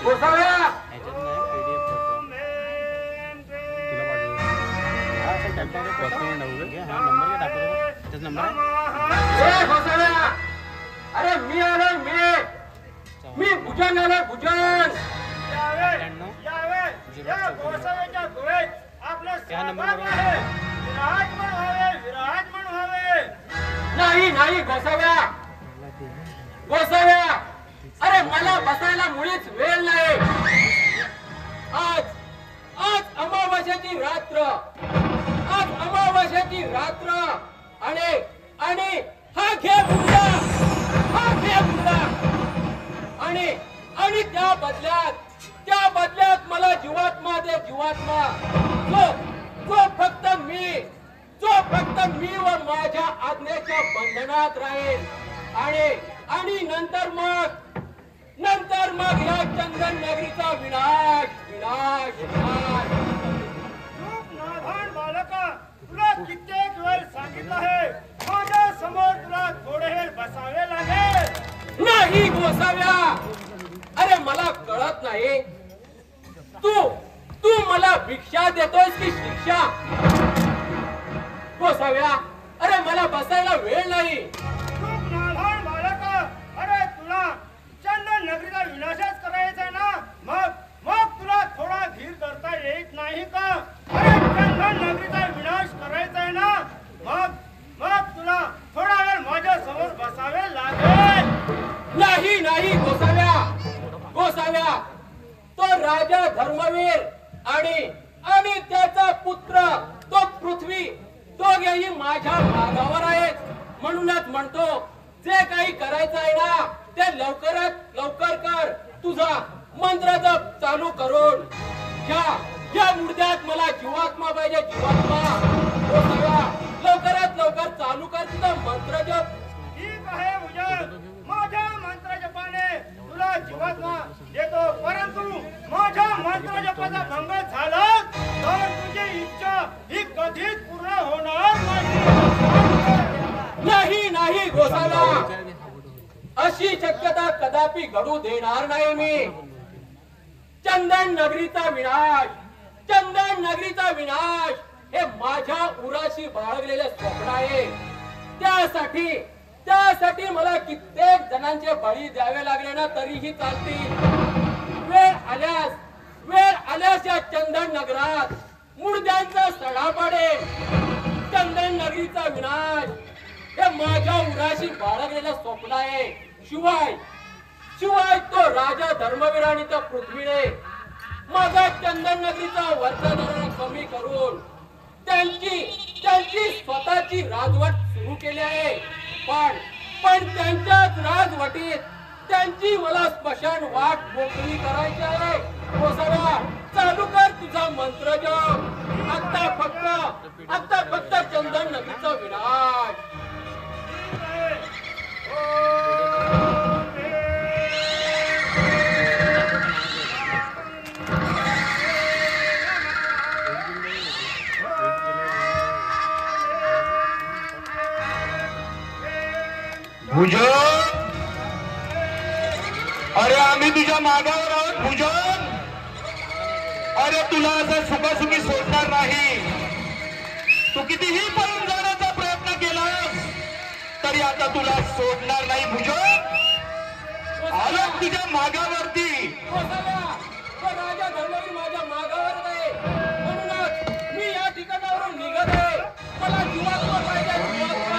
गोसाव्या अरे मी आलोय मी भुजंग आलोय भुजंग नाही नाही गोसाव्या गोसाव्या अरे मला बसायला मुळीच वेळ नाही. आज अमावास्याची रात्र आणि हा घे मुलगा आणि त्या बदल्यात मला जीवात्मा दे जीवात्मा जो फक्त मी व माझ्या आज्ञेच्या बंधनात राहील आणि नंतर मग या चंदन नगरीचा विनाश. बालका तुला कित्येक वेळ सांगितलं आहे माझ्या समोर तुला थोडे वेळ बसावे लागेल. नाही गोसाव्या अरे मला कळत नाही तू मला भिक्षा देतोयस की शिक्षा. गोसाव्या अरे मला बसायला वेळ नाही. खूप नाधान बालका अरे तुला चंदन नगरीचा विनाशच करायचा ना मग तुला थोडा धीर धरता येत नाही का. अरे चंदन नगरीचा विनाश करायचा आहे ना मग तुला थोडा वेळ माझ्या समोर बसावे लागेल. नाही गोसाव्या तो राजा धर्मवीर आणि त्याचा पुत्र तो पृथ्वी दोघेही माझ्या मागावर आहेत. म्हणूनच म्हणतो जे काही करायचं आहे ना ते लवकरात लवकर कर. तुझा मंत्र जप चालू करून या मुर्द्यात मला जीवात्मा पाहिजे जीवात्मा. लवकरात लवकर चालू कर तुझा मंत्र जप. ठीक आहे भुजंग माझ्या मंत्र जपाने तुला जीवात्मा देतो परंतु माझ्या मंत्र जपाचा भंग झाला तर तुझी इच्छा ही कधीच पूर्ण होणार नाही गोसाव्या अशी शक्यता कदापि घडू देणार नाही मी. चंदन नगरीचा विनाश हे माझ्या उराशी बाळगलेले स्वप्न आहे. त्यासाठी मला कित्येक जणांचे बळी द्यावे लागले ना तरीही चालतील. वेळ आल्यास या चंदन नगरात मुर्द्यांचा सडा पडेल. चंदन नगरीचा विनाश हे माझ्या उराशी बाळगलेलं स्वप्न आहे. शिवाय तो राजा धर्मवीर आणि त्या पृथ्वीने माझा चंदन नगरीचा वर्चस्व कमी करून त्यांची स्वतःची राजवट सुरू केली आहे. पण त्यांच्याच राजवटीत त्यांची मला स्मशान वाट मोकळी करायची आहे. गोसाव्या चालू कर तुझा मंत्र जप. आता फक्त चंदन नगरीचा विनाश. भुजंग अरे आम्ही तुझ्या मागावर आहोत भुजंग. अरे तुला असं सुखासुखी सोडणार नाही. तू कितीही पळून जाण्याचा प्रयत्न केलास तरी आता तुला सोडणार नाही भुजंग. आलो तुझ्या मागावरती. राजा धर्मवीर माझ्या मागावर आहे म्हणूनच मी या ठिकाणावरून निघत आहे. मला जीवात्मा पाहिजे जीवात्मा.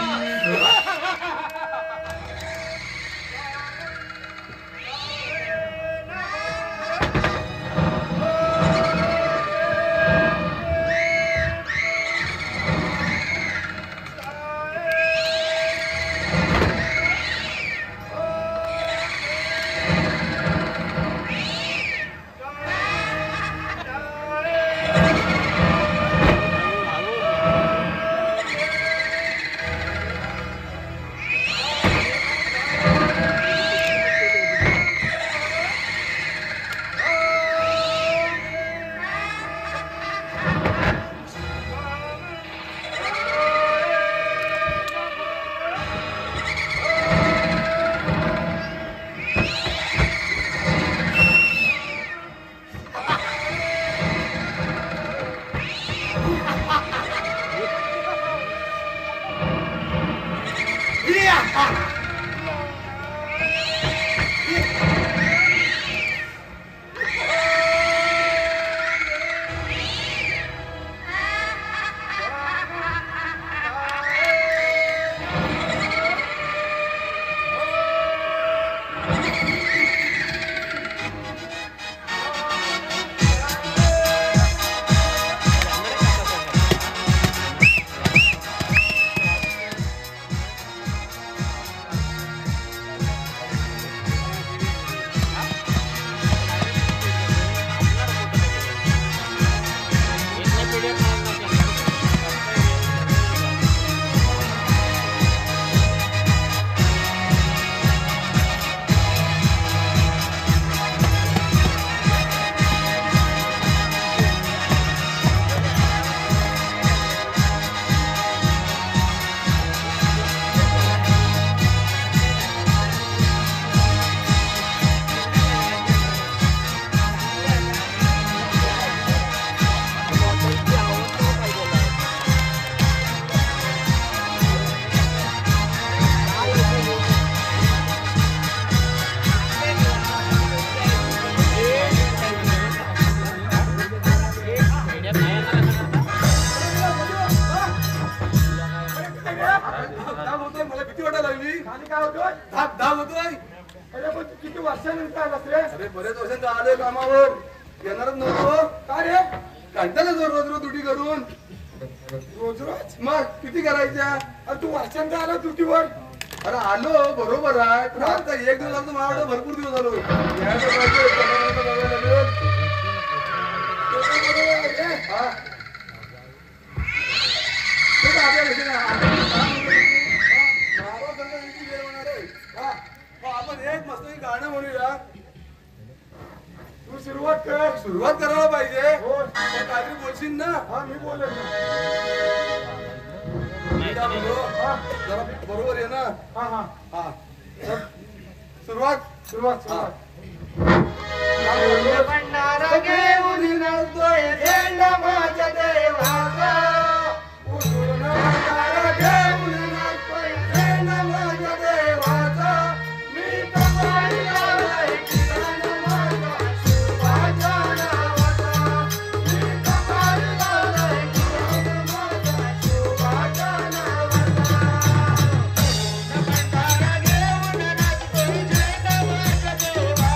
वाजेपर्यंत आलोय कामावर येणारच नव्हतो. का रे कंटाळा रोज रोज रोज ड्युटी करून. रोज रोज मग किती करायच्या. अरे तू वाचन आला ड्युटीवर. अरे आलो बरोबर आहे पण आता एक दिवस आलो माझ्याकडे भरपूर दिवस आलो. यायला पाहिजे, जनावरांना बघायला लागेल. हा. ते काय आपल्याला घेते ना. महाराज संघ इतकी वेळ होणार आहे. हा. मग आपण एक मस्त एक गाणं म्हणूया. तू सुरुवात कर. सुरुवात करायला पाहिजे. हो. मग काहीतरी बोलशील ना. हा मी बोलेन ना. मी काय म्हणतो? हा जरा बरोबर आहे ना. हा हा हा. सुरुवात सुरुवात सुरुवात. भंडारा घेऊन नसतोय झेंडा माझ्या देवाचा. उठून भंडारा घेऊन नसतोय झेंडा माझ्या देवाचा. मी कपाळी लावलाय किरण माझ्या शिवाच्या नावाचा. मी कपाळी लावलाय किरण माझ्या शिवाच्या नावाचा. भंडारा घेऊन नसतोय झेंडा माझ्या देवाचा.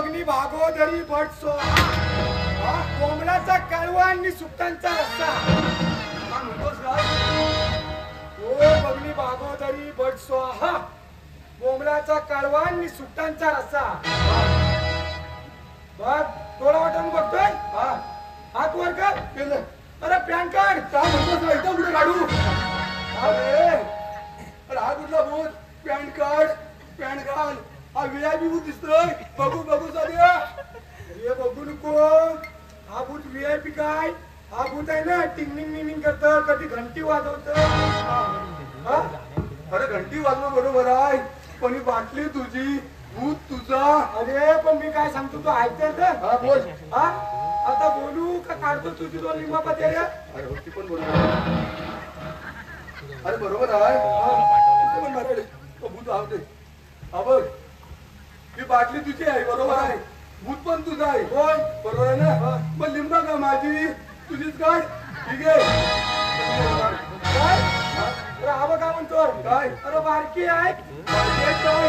बघणी भागोदरी भट स्वाहा कोंबड्याचा कालवा आणि सुट्टांचा रस्ता काय म्हणतोस काय ओ बघणी भागोदरी भट स्वाहा कोंबड्याचा कालवा आणि सुट्टांचा रस्ता बघ थोडा वाटून बघतोय हा हात वर कर केलं अरे पॅन कार्ड काय म्हणतोस काय इथं कुठे काढू अरे अरे हा कुठला booth pan card pan card हा VIP बूथ दिसतोय बघू बघू सध्या हे बघू नको हा बूथ VIP काय हा बूथ आहे ना टिंगनिंग मिनिंग करत कधी घंटी वाजवत अरे घंटी वाजव बरोबर आहे पण ही बाटली तुझी भूत तुझा अरे पण मी काय सांगतो तू ऐकते तर हा बोल हा आता बोलू का काढतो तुझी दोन लिंबा पाते रे अरे होती पण बरोबर आहे. अरे बरोबर आहे तुझं पण बरोबर आहे. तो भूत आवते हा बघ ही बाटली तुझी आहे बरोबर आहे भूत पण तुझं आहे बोल बरोबर आहे ना मग लिंबा का माझी तुझीच काढ ठीक आहे काय अरे हा बघ काय म्हणतो काय? अरे बारकी आहे बारकी आहे काय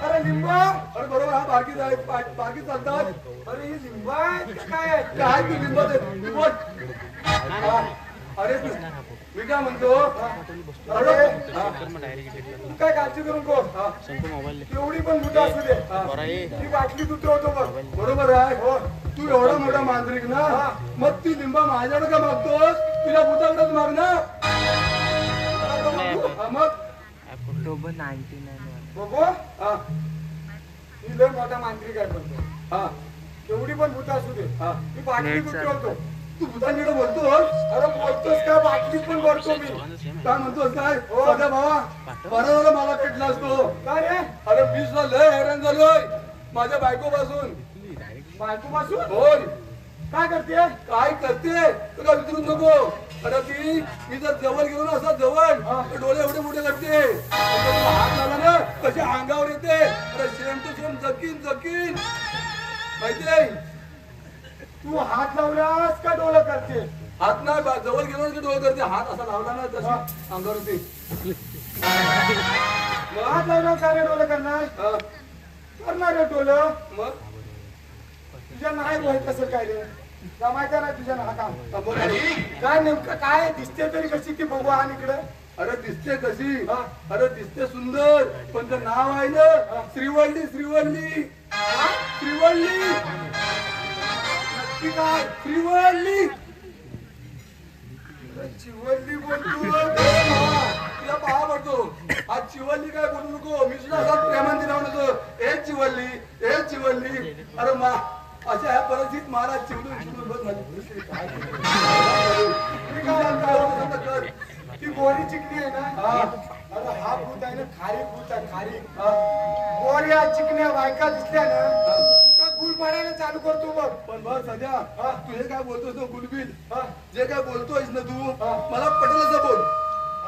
अरे लिंबा अरे बरोबर हा बारकीच आहे बारकी चालतात अरे ही लिंबा आहे का काय आहे काय तू लिंबा दे तू बोल हा. अरे तू मी काय म्हणतो अरे तू काय काळजी करू नको एवढी पण भूत असू दे ती बाटली उतरवतो बघ बरोबर आहे हो तू एवढा मोठा मांत्रिक ना मग ती लिंबा माझ्याकडे का मागतोस तुझ्या भूताकडेच माग ना हा, मग बघू ही लय मोठा मांत्रिक आहे म्हणतो हा एवढी पण भूत असू दे हा मी बाटली उतरवतो तू भूतांकडे बोलतोस अरे बोलतोस का बाटलीत पण बोलतो मी काय म्हणतोस काय सध्या भावा बरं झालं मला पेटला असतो काय रे अरे मी सुद्धा लय हैराण झालोय माझ्या बायको पासून बायको पासून बोल काय करते काय करते तुला विचारू नको अरे ती मी जर जवळ गेलो ना असा जवळ तर डोळे एवढे मोठे करते हात लावला ना कशी अंगावर येते अरे सेम टू सेम जकीन जकीन माहितीये तू हात लावलास का डोळं करते हात नाही जवळ गेलो ना की डोळे करते हात असा लावला ना तशी अंगावर येते हात लावणार का रे डोळं करणार हा, करणार रे डोळं मग तुझ्या नाही होत असेल काय रे जमायचं नाही तुझ्या हा काम हा, बोल. काय नेमकं काय दिसते तरी कशी ती बघू आणि इकडं अरे दिसते कशी हा. अरे दिसते सुंदर पण ते नाव आहे ना श्रीवल्ली श्रीवल्ली श्रीवल्ली नक्की काय श्रीवल्ली चिवल्ली बोलतो तुला पहा पडतो आज चिवल्ली काय बोलू नको मी सुद्धा असा प्रेमाने नाव नसतो हे चिवल्ली हे चिवल्ली अरे मा अशा ह्या परिस्थितीत महाराज चिवलून चिवलून बस माझी काय मी काय म्हणतो, कर ती गोरी चिकनी आहे ना हा. अरे हा भूत आहे ना खारी भूत आहे खारी गोऱ्या चिकन्या बायका दिसल्या ना का गुल पाडायला चालू करतो बघ पण बघ सध्या तू हे काय बोलतोस ना गुलबील हा. जे काय बोलतोयस ना तू मला पटेल असं बोल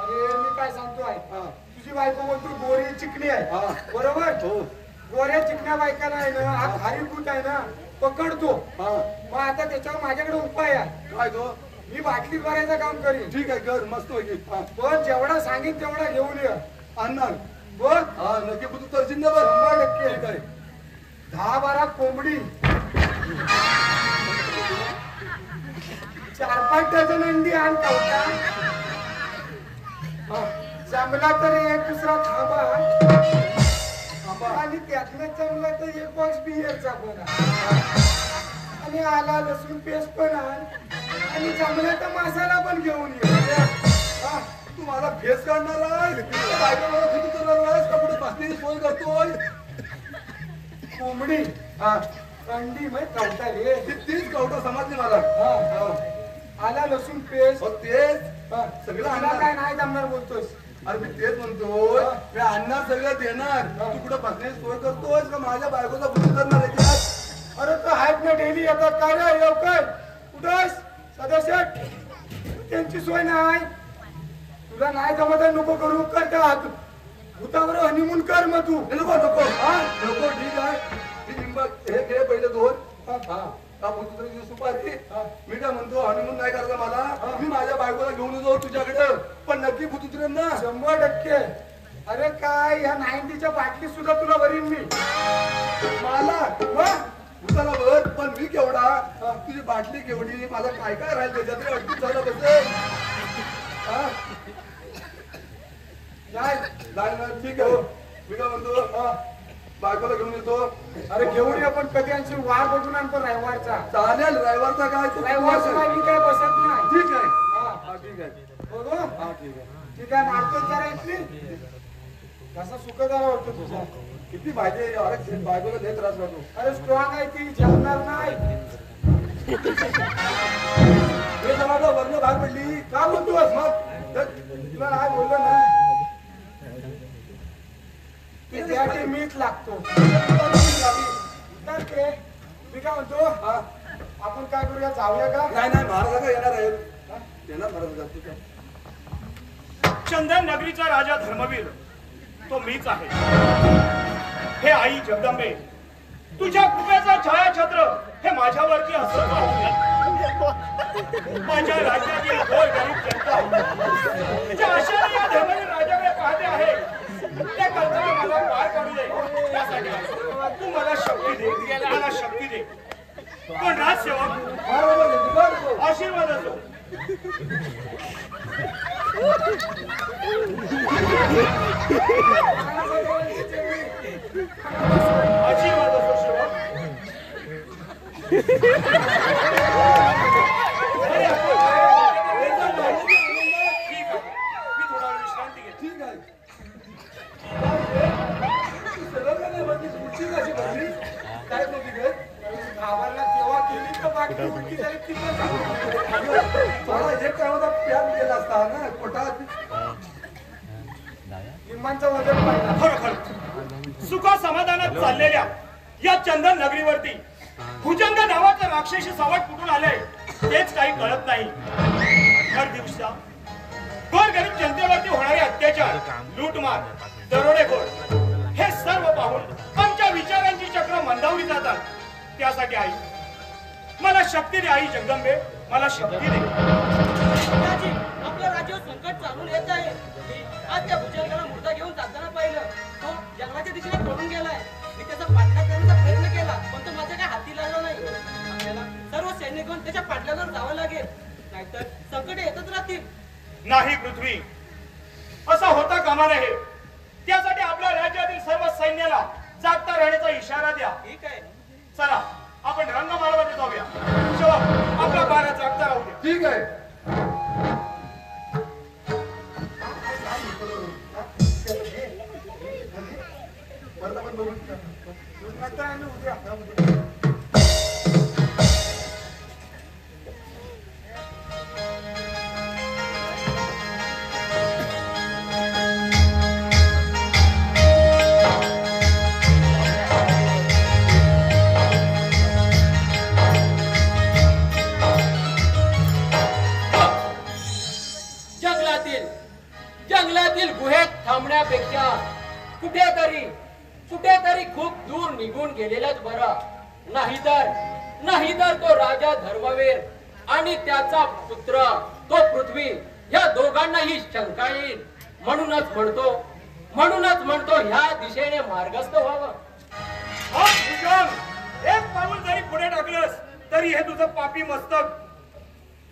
अरे मी काय सांगतोय हा. तुझी बायको बोलतो गोरी चिकनी आहे हा. बरोबर हो गोऱ्या चिकन्या बायकाला आहे ना हा खारी भूत आहे ना पकडतो हा मग आता त्याच्यावर माझ्याकडे उपाय आहे काय तो मी बाटली भरायचं काम करीन ठीक आहे कर मस्त होईल हा. पण जेवढा सांगेन तेवढा घेऊन ये आणणार बोल हा नक्की तू तरशील ना बघ 100% ठीक आहे 10-12 कोंबडी 4-5 डझन अंडी आण कवटा जमला तर एक दुसरा थांबा आणि त्यातलं जमला तर एक बॉक्स बियरचा पण आण. आणि आला लसूण पेस्ट पण आण आणि जमला तर मसाला पण घेऊन ये हा, तू मला फेस काढणार आहेस बायको मला किती करणार आहेस का पुढे बसण्याची सोय करतोय कोंबडी हा अंडी मग कवटा रे तीच कवटा समजली मला हा. हा. आला लसूण पेस्ट हो, तेच सगळं तुला आणणार काय नाही जमणार बोलतोस अरे मी तेच म्हणतोय मी आणणार सगळं देणार तू कुठं बसण्याची सोय करतोय का माझ्या बायकोचा बुद्धी करणार आहे त्यात अरे तो आहेत ना डेली येतात काय रे लवकर कुठंस सदस्य त्यांची सोय नाही तुला नाही जमत आहे, नको करू करता हात भूतावर हनीमून कर मग तू नको नको हा नको ठीक आहे ही लिंबा हे घे पहिले दोन हा का बुद्धी सुपारी मी काय म्हणतो हनीमून नाही करायचं मला मी माझ्या बायकोला घेऊन येतो तुझ्याकडे पण नक्की बुतुत्रेन ना 100%. अरे काय ह्या 90च्या बाटली सुद्धा तुला भरीन मी मला मग उतारा वर पण मी केवढा तुझी बाटली केवढी मला काय काय राहील त्याच्यात रे अडकून झालं कसं हा? नाही ठीक आहे मी काय म्हणतो बायकोला घेऊन येतो. अरे घेऊन ये पण कधी आणशील वार बघून आणतो रविवारचा. चालेल रविवारचा काय तू रविवारचा मी काय बसत नाही. ठीक आहे हा ठीक आहे बघू हा ठीक आहे ठीक आहे मारतो जरा इथली कसा सुखदार वाटतो तुझा. किती पाहिजे अरे बायकोला लय त्रास होतो. अरे स्ट्रॉंग आहे ती जेवणार नाही. हे जरा वर्ण भाग पडली का बोलतोस मग तुला काय बोललो ना त्यासाठी मीठ लागतो. तर ते मी काय म्हणतो आपण काय करूया जाऊया का. नाही नाही महाराजा का येणार आहे येणार महाराजा तू काय चंदन नगरीचा राजा धर्मवीर तो मीच आहे. हे आई जगदंबे तुझ्या कृपेचा छायाछत्र हे माझ्यावरती असत माझ्या राज्यातील गोरगरीब जनता ज्या आशाने या धर्मवीर राजाकडे पाहते आहे त्या कर्तव्य मला पार करू दे. त्यासाठी तू मला शक्ती दे मला शक्ती दे. पण राजसेवक आशीर्वाद असो. आशीर्वाद असो सेवक. ठीक आहे मी थोडा वेळ विश्रांती घेतो. ठीक आहे काय नव्हती काय गावाला तेव्हा केली तर बाकी उलटी झाली ती पण झाली. मला एक टायमाचा प्यार केला असता ना पोटात निम्मांचा वजन पाहिला. खरोखर सुखा समाधानात चाललेल्या या चंदन नगरीवरती भुजंग नावाचं राक्षसी सावट कुठून आलंय तेच काही कळत नाही. हर दिवसा गोरगरीब जनतेवरती होणारे अत्याचार लूटमार दरोडेखोर हे सर्व पाहून आमच्या विचारांची चक्र मंदावली जातात. त्यासाठी आई मला शक्ती दे. आई जगदंबे मला शक्ती दे. पिताजी, आपल्या राज्यावर संकट चालून येत आहे. मी आज त्या भुजंगाला मुर्दा घेऊन जाताना पाहिलं. तो जंगलाच्या दिशेने पळून गेलाय. मी त्याचा पाठलाग करण्याचा प्रयत्न केला पण तो माझ्या काय हाती लागला नाही. आपल्याला सर्व सैन्य घेऊन त्याच्या पाठलागावर जावं लागेल नाहीतर संकट येतच राहतील. नाही पृथ्वी असा होता कामा नये. त्यासाठी आपल्या राज्यातील सर्व सैन्याला जागता राहण्याचा इशारा द्या. ठीक आहे. चला आपण रंगमाळामध्ये जाऊया. शेवट आपला बारा जागता राहू द्या. ठीक आहे नंतर आम्ही उद्या जंगलातील गुहेत थांबण्यापेक्षा कुठेतरी खूप दूर निघून गेलेलंच बरं. नाहीतर तो राजा धर्मवीर आणि त्याचा पुत्र तो पृथ्वी या दोघांनाही शंका येईल. म्हणूनच म्हणतो ह्या दिशेने मार्गस्थ व्हावं. एक पाऊल जरी पुढे टाकलंस तरी हे तुझं पापी मस्तक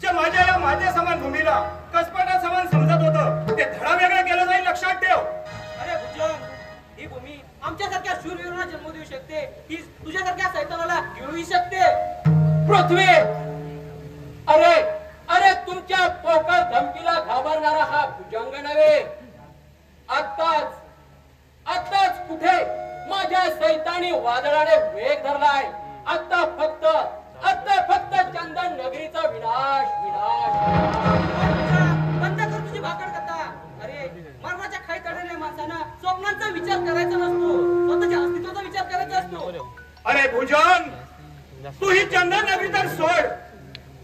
जे माझ्या या माझ्या समान भूमीला कसपाटा समान समजत होतं ते धडा वेगळं केलं जाईल. लक्षात ठेव. अरे भुजंग, ही भूमी आमच्यासारख्या शूरवीरांना जन्म देऊ शकते. ही तुझ्यासारख्या सैतानाला गिळू शकते. पृथ्वी अरे तुमच्या पोकळ धमकीला घाबरणारा हा भुजंग नव्हे. आत्ताच कुठे माझ्या सैतानी वादळाने वेग धरलाय. आता फक्त चंदन नगरीचा विनाश. बंद कर तुझी भाकड कथा. अरे मरणाच्या खाई तडलेल्या माणसानं स्वप्नांचा विचार करायचा नसतो, स्वतःच्या अस्तित्वाचा विचार करायचा असतो. अरे भुजंग तू ही चंदन नगरी तर सोड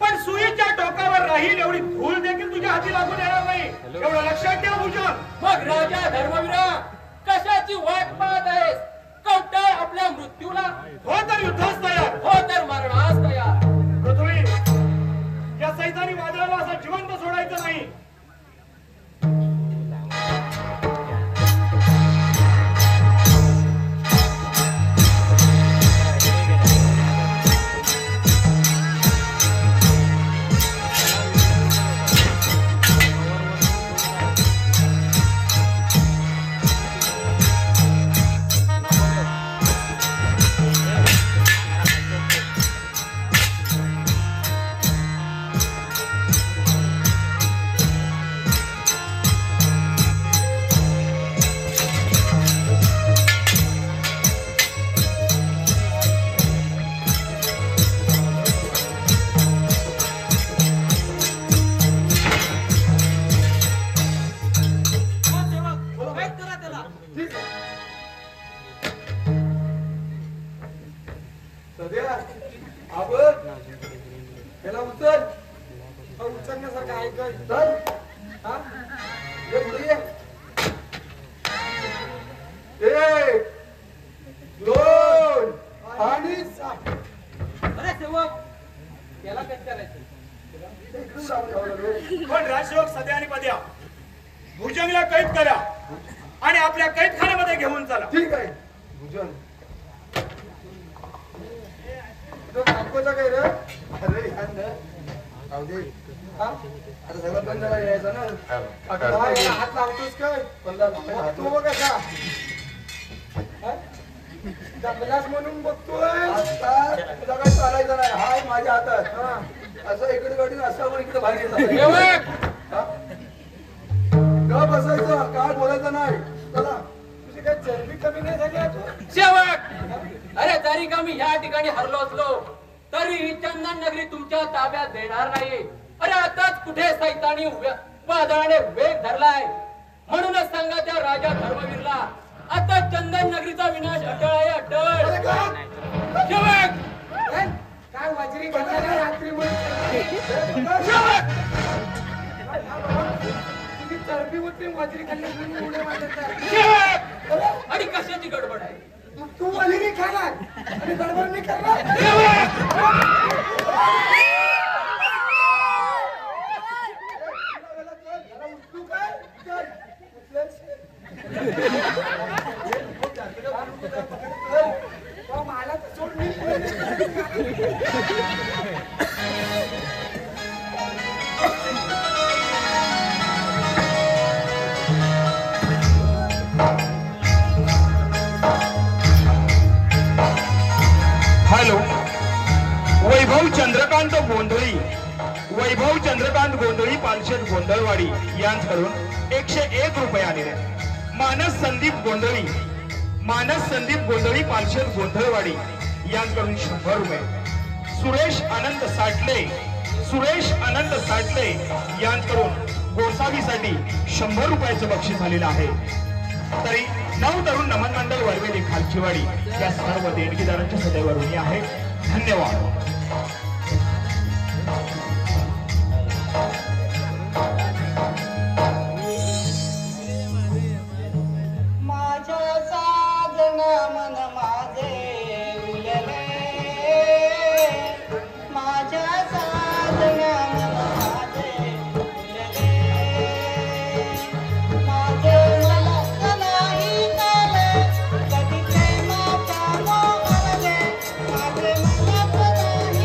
पण सुईच्या टोकावर राहील एवढी धूळ देखील तुझ्या हाती लागून येणार नाही. एवढं लक्षात ठेव भुजंग. मग राजा धर्मवीरा कशाची वाट पाहत आहेस? कवटाळ आपल्या मृत्यूला. हो तर युद्धास तयार. हो तर मरणास तयार. पृथ्वी या सैतानी वादळाला असं जिवंत सोडायचं नाही. सध्या आपण याला उचल. उचलण्यासारखं आहे काय? चल. हा? ये पुढे ये. 1 2 आणि 7. अरे सेवक याला काय करायचं? इकडून जाऊन ठेवावं लागेल. पण राजसेवक सध्या आणि पद्या भुजंगला कैद करा आणि आपल्या कैदखान्यामध्ये घेऊन चला. ठीक आहे. भुजन तो बायकोचा काय रे? अरे यार राहू दे. हा? आता सगळं बंद यायचं ना. काय हात लावतोस काय? तू बघ कसा दबलास म्हणून बघतोय. आता तुला काय चालायचं नाही. हाय माझ्या हातात. हा. असं इकडे कडून असं मग इकडे बाहेर येतात. सेवक हा? न बसायचं. काय बोलायचं नाही. चला. तुझी काय चरबी कमी नाही झाली अजून? सेवक अरे जरी का मी ह्या ठिकाणी हरलो असलो तरी ही चंदन नगरी तुमच्या ताब्यात देणार नाही. अरे आताच कुठे सैतानी वादळाने वेग धरलाय. म्हणूनच सांगा त्या राजा धर्मवीरला आता चंदन नगरीचा विनाश अटळ आहे, अटळ. सेवक काय वजरी घातला रात्री सेवक तुझी चरबी होती वजरी खाल्ली म्हणून उड्या मारत आहे. सेवक आणि कशाची गडबड आहे? तू वजरी खाणार आणि गडबड नाही करणार. तू काय मला तर सोड मी हॅलो. वैभव चंद्रकांत गोंधळी, वैभव चंद्रकांत गोंधळी पालशेत गोंधळवाडी यांच्याकडून 101 रुपयाने. मानस संदीप गोंधळी, मानस संदीप गोंधळी पालशेत गोंधळवाडी यांच्याकडून 100 रुपये. सुरेश अनंत साठले, सुरेश अनंत साठले यांच्याकडून गोसावीसाठी 100 रुपयाचं बक्षीस झालेलं आहे. तरी 9 तरुण नमन मंडळ वरवेली खालचीवाडी या सर्व देणगीदारांच्या सदैव ऋणी आहे. धन्यवाद. माझ्या साधना मन माझे उलले, माझ्या साधना मन माझे उलले, माझे मला नाही काले कधी प्रेमाच्या मोहले, माझे मला नाही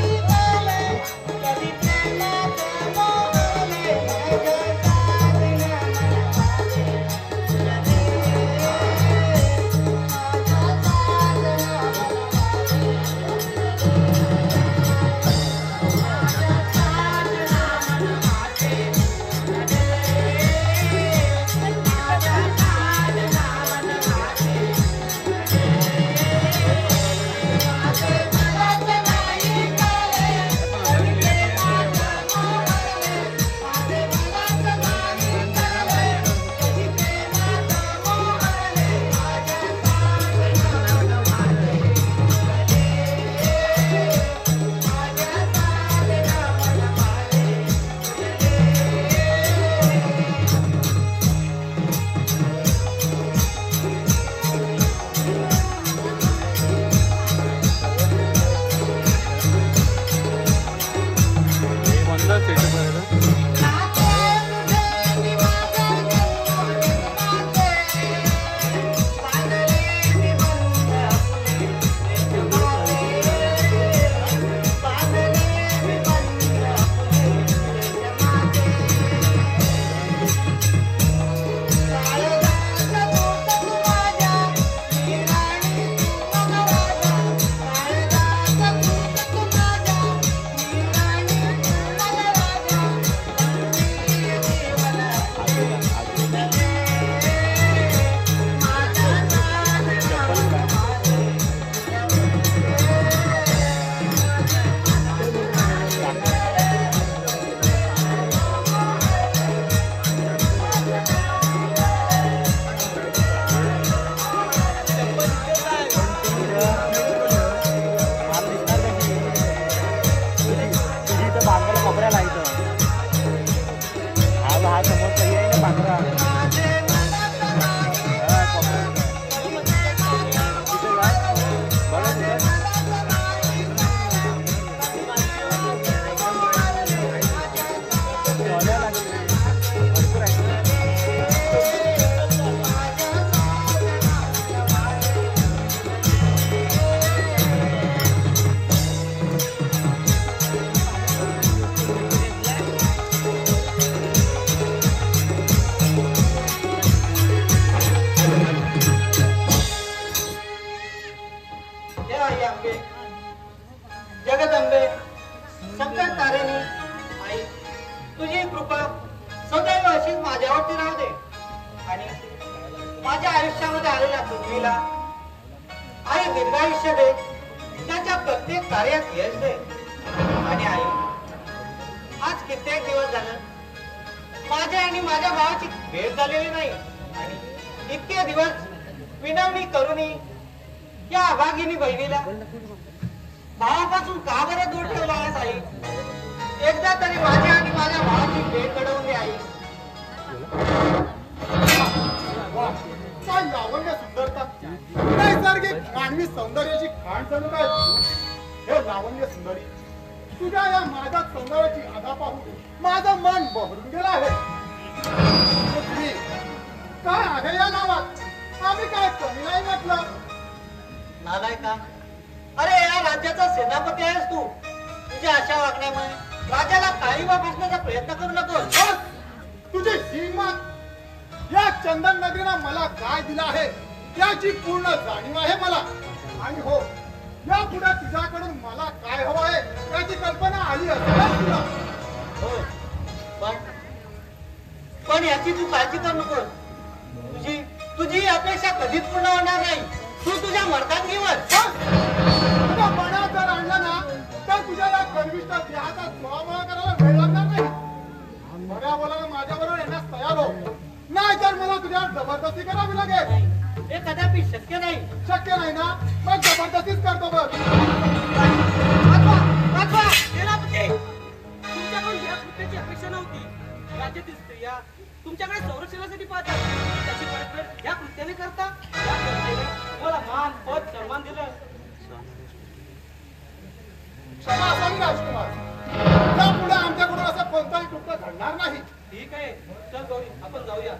हे आई अंबे, जगदंबे, संकट तारेणी आई, तुझी कृपा सदैव अशीच माझ्यावरती राहू दे आणि माझ्या आयुष्यामध्ये आलेल्या पृथ्वीला आई दीर्घायुष्य दे, त्याच्या प्रत्येक कार्यात यश दे. आणि आई, आज कित्येक दिवस झालं माझ्या आणि माझ्या भावाची भेट झालेली नाही आणि इतके दिवस विनवणी करूनही या अभागिनी बहिणीला भावापासून का बरं दूर ठेवला आहेस आई? एकदा तरी माझ्या आणि माझ्या भावाची भेट घडवून दे आई. काय लावण्य सुंदरता, नैसर्गिक मानवी सौंदर्याची खाण चालू काय. हे लावण्य सुंदरी, तुझ्या या माझ्या सौंदर्याची आधा पाहून माझं मन बहरून गेलं आहे. पृथ्वी, काय आहे या नावात? आम्ही काय कमी नाही म्हटलं. नालाय का? अरे या राज्याचा सेनापती आहेस तू. तुझ्या अशा वागण्यामुळे राजाला काळीमा फासण्याचा प्रयत्न करू नकोस. तुझी हिंमत, या चंदन नगरीला मला काय दिलं आहे याची पूर्ण जाणीव आहे मला. आणि हो, या पुढे तुझ्याकडून मला काय हवं आहे याची कल्पना आली असेल तुला. हो, पण याची तू काळजी करू नकोस. तुझी अपेक्षा कधीच पूर्ण होणार नाही. तू तुझ्या मर्दानगीवर तुझ्या मनात जर आणलं ना तर तुझ्या या गर्विष्ठ देहाचा स्वभाव करायला वेळ लागणार नाही. बऱ्या बोलायला माझ्याबरोबर येण्यास तयार हो, नाही तर मला तुझ्यावर जबरदस्ती करावी लागेल. हे कदापि शक्य नाही. शक्य नाही ना, मग जबरदस्तीच करतो बघ. तुमच्याकडून या कृत्याची अपेक्षा नव्हती. राज्यातील स्त्रिया तुमच्याकडे संरक्षणासाठी पाहतात. त्याची परतफेड या कृत्याने करता. या कृत्याने मला मान पद सन्मान दिलं. क्षमा असावी राजकुमार, यापुढे आमच्याकडून असं कोणताही कृत्य घडणार नाही. ठीक आहे, चल गौरी, आपण जाऊया.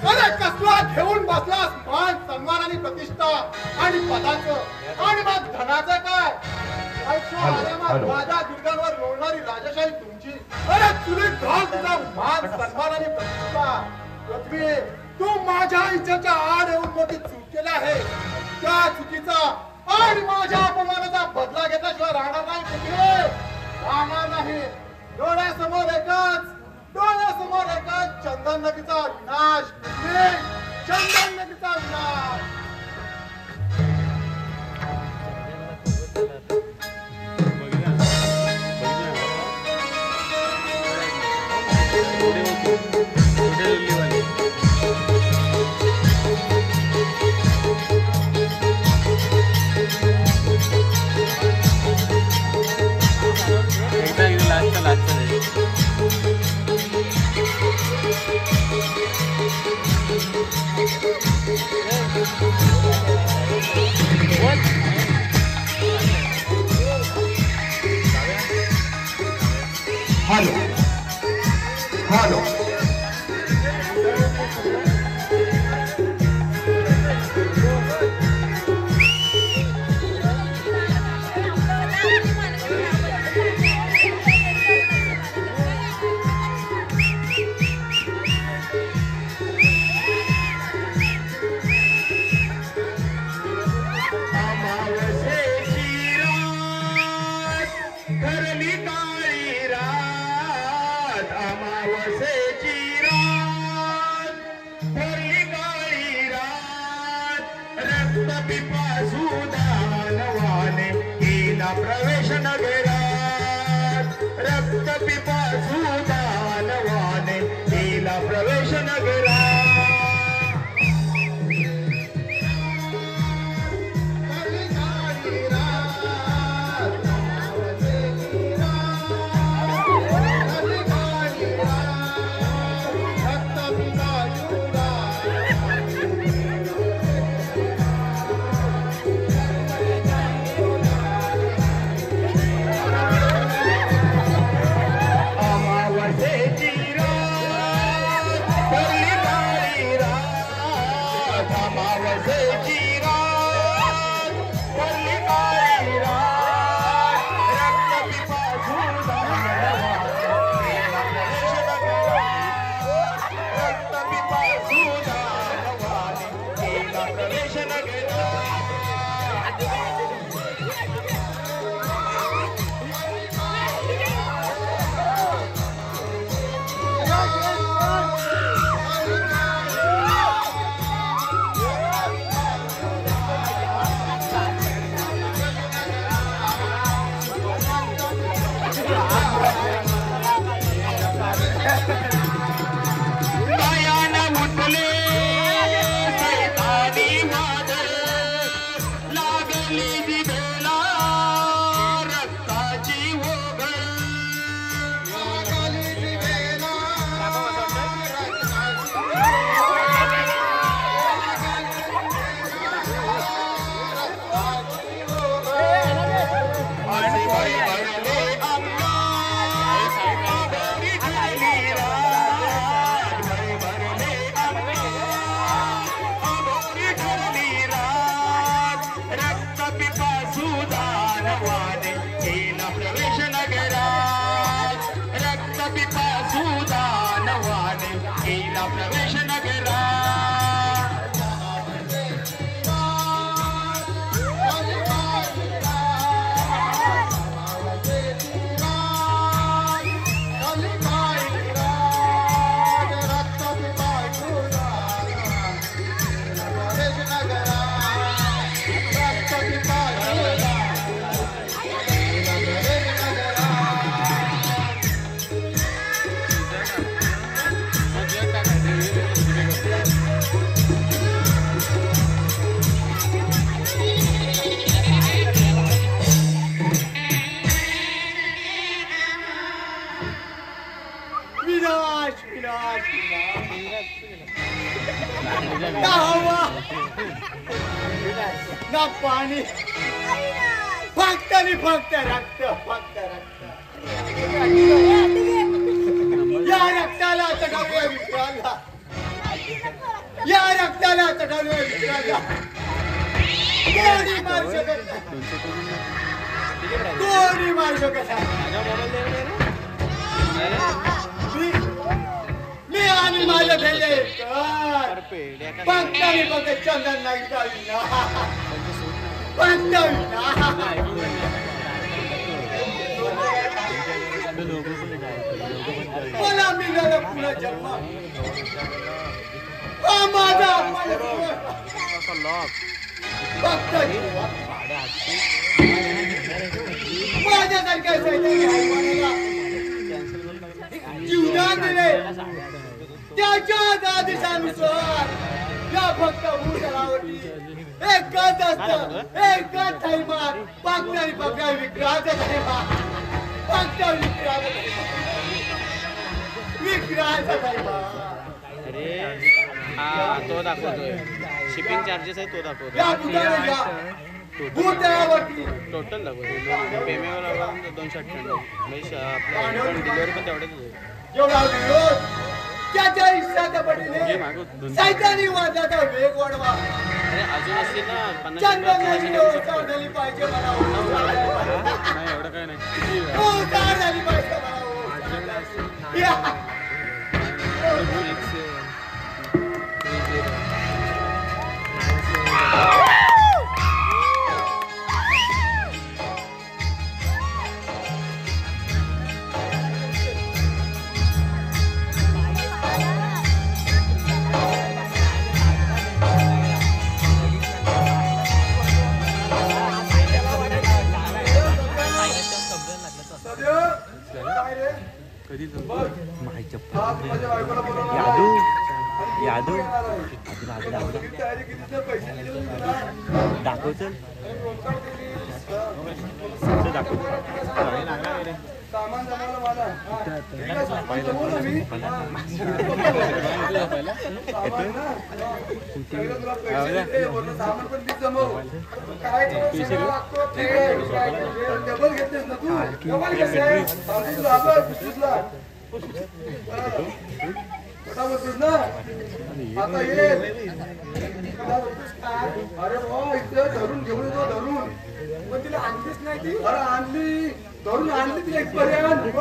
अरे कसला घेऊन बसलास मान सन्मान आणि प्रतिष्ठा आणि पदाचं आणि मग धनाचं काय? माझ्या दुर्गांवर लोळणारी राजशाही तुमची. अरे तुला घाल तुझा मान सन्मान आणि प्रतिष्ठा. पृथ्वी, तू माझ्या इच्छेच्या आड येऊन मोठी चूक केली आहे. त्या चुकीचा आणि माझ्या अपमानाचा बदला घेतल्याशिवाय राहणार नाही. पृथ्वी, राहणार नाही. डोळ्यासमोर एकच चंदन नदीचा विनाश. चंदन नदीचा विनाश. हॅलो हॅलो धरली काळी रात अमावस्येची केला प्रवेश नगरा ना हवा ना पाणी फक्त आणि फक्त रक्त फक्त रक्त या रक्ताला चढवूया विठ्ठलाला या रक्ताला चढवूया विठ्ठलाला कोणी मारू शकत नाही कोणी मारू शकत नाही मी आणि माझ्या भेले फक्त आणि फक्त चंदन नाही विना फक्त मला मिळालं पुन्हा जन्म हा माझा फक्त माझ्यासारख्या जीवदान दिले त्याच्या आदेशानुसार या फक्त भूतलावरती एक गत असत एक गत थैमान फक्त आणि फक्त विक्रांत थैमान फक्त विक्रांत थैमान अरे हा तो दाखवतोय शिपिंग चार्जेस आहे तो दाखवतो या भूताला भूतलावरती टोटल दाखवतो पेमेवर 298 म्हणजे आपल्या डिलिव्हरी पण तेवढेच आहे जेवढा विरोध त्याच्या इच्छाच्या पटीने सैतानी वादाचा वेग वाढवा अरे अजून असतील ना 50 चंद्रकाशी व्यवस्था झाली पाहिजे मला नाही एवढं काय नाही उतार झाली पाहिजे मला दाखव चल दाखव सामान जमावलं मला सामान पण ती जमव काय डबल घेतलेस ना तू डबल घेतलेस ना आता ये अरे भाऊ इथं धरून घेऊन येतो धरून पण तिला आणलीच नाही ती अरे आणली धरून आणली ती एकपर्यंत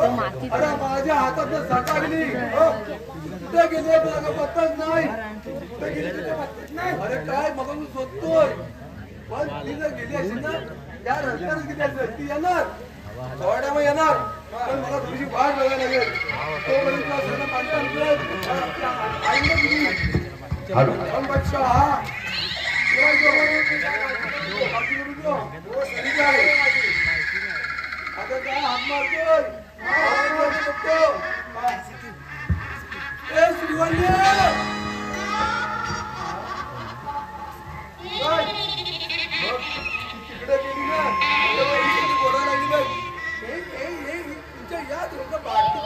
अरे माझ्या हातात सटाकली कुठे गेले मला पत्ताच नाही कुठे गेले अरे काय मग मी शोधतोय पण ती जर गेली असेल ना त्या रस्त्यावर गेली असेल ती येणार थोड्यामुळे येणार पण मला तुझी वाट बघायला लागेल तोपर्यंत सगळं बच्चा हा आता काय हात मारतोय श्रीवल्य तिकडे गेली ना बोलायला लागली बघ तुमच्या या दोघं बाटली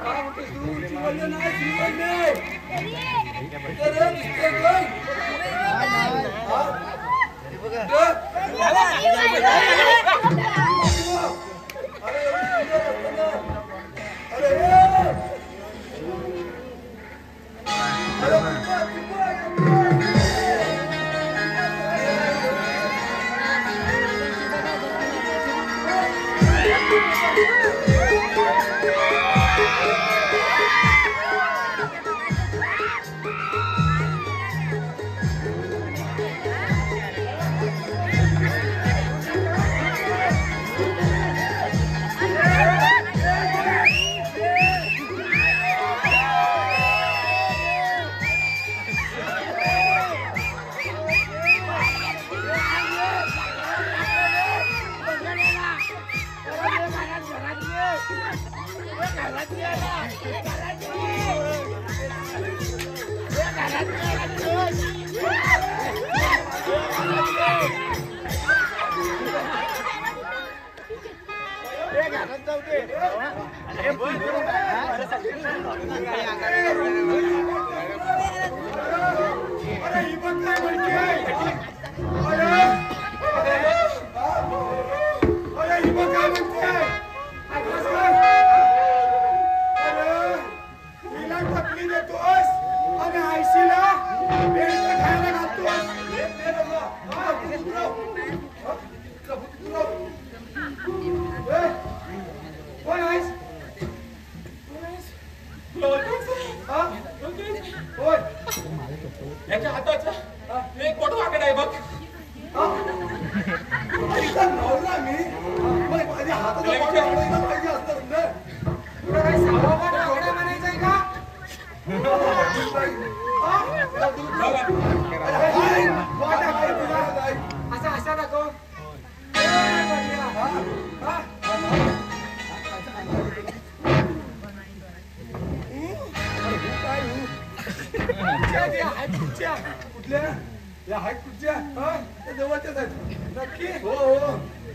काय म्हणतोस तू श्रीवल्य नाही श्रीवल्य अरे ही बघ काय म्हणते अरे ही बघ काय म्हणते ऐकलंस का? अरे हिला टपली देतोस आणि आयशीला भेट खायला घालतोस कोण आहेस होय याच्या हाताचा एक फोटो वाकड आहे बघ. तिचा नवरा मी मग माझ्या हाताचा वाटा आवडायला पाहिजे असतं ना. तुला काही सावा वाट आवडा म्हणायचंय का वाट आहे तुला असा असा दाखव कुठल्या या हात कुठच्या त्या जवळच्याच आहेत नक्की हो हो